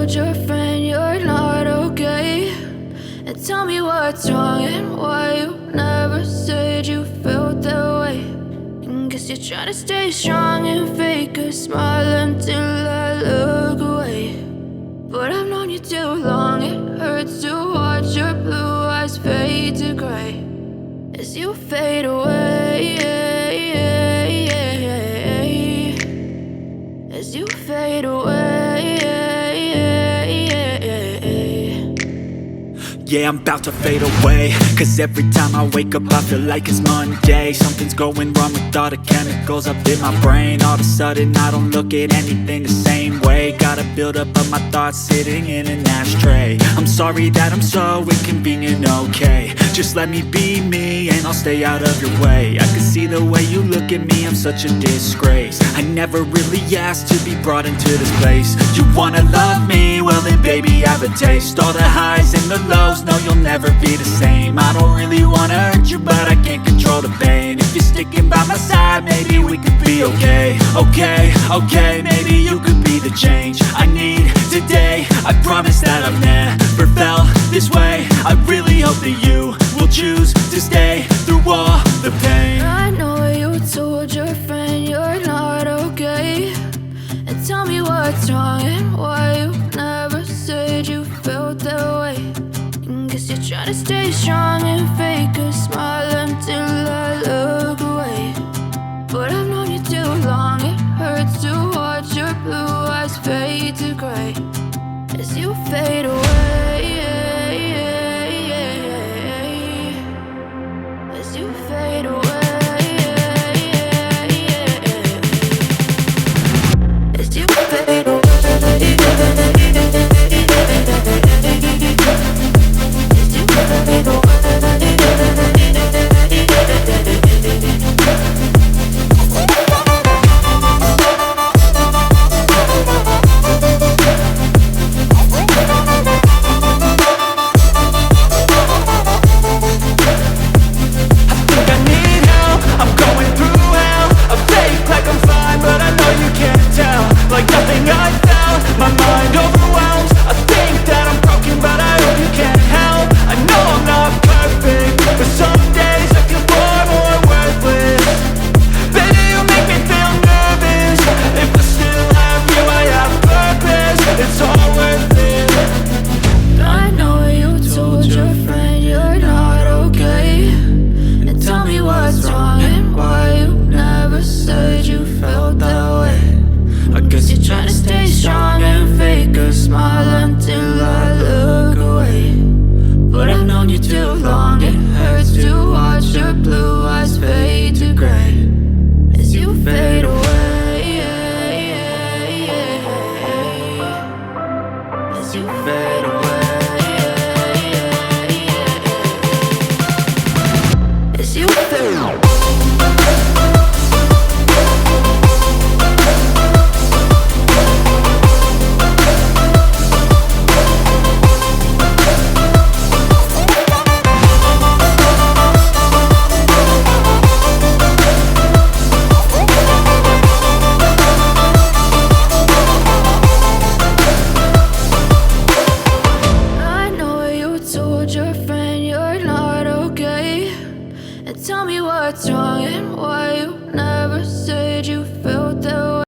told your friend you're not okay? And tell me what's wrong and why you never said you felt that way. And guess you're trying to stay strong and fake a smile until I look away. But I've known you too long, it hurts to watch your blue eyes fade to grey as you fade away, as you fade away. Yeah, I'm about to fade away, cause every time I wake up I feel like it's Monday. Something's going wrong with all the chemicals up in my brain. All of a sudden I don't look at anything the same way. Got a build up of my thoughts sitting in an ashtray. I'm sorry that I'm so inconvenient, okay? Just let me be me and I'll stay out of your way. I can see the way you look at me, I'm such a disgrace. I never really asked to be brought into this place. You wanna love me? Well then baby have a taste. All the highs and the lows, no you'll never be the same. I don't really wanna hurt you but I can't control the pain. If you're sticking by my side maybe we could be okay. Okay, maybe you could be the change I need today. I promise that I've never felt this way. I really hope that you will choose to stay through all the pain. I know you told your friend you're not okay. And tell me what's wrong and why you never said you felt that way. And guess you're trying to stay strong and fake a smile until I look away. But I've known you too long, it hurts to watch your blue eyes fade to grey as you fade away.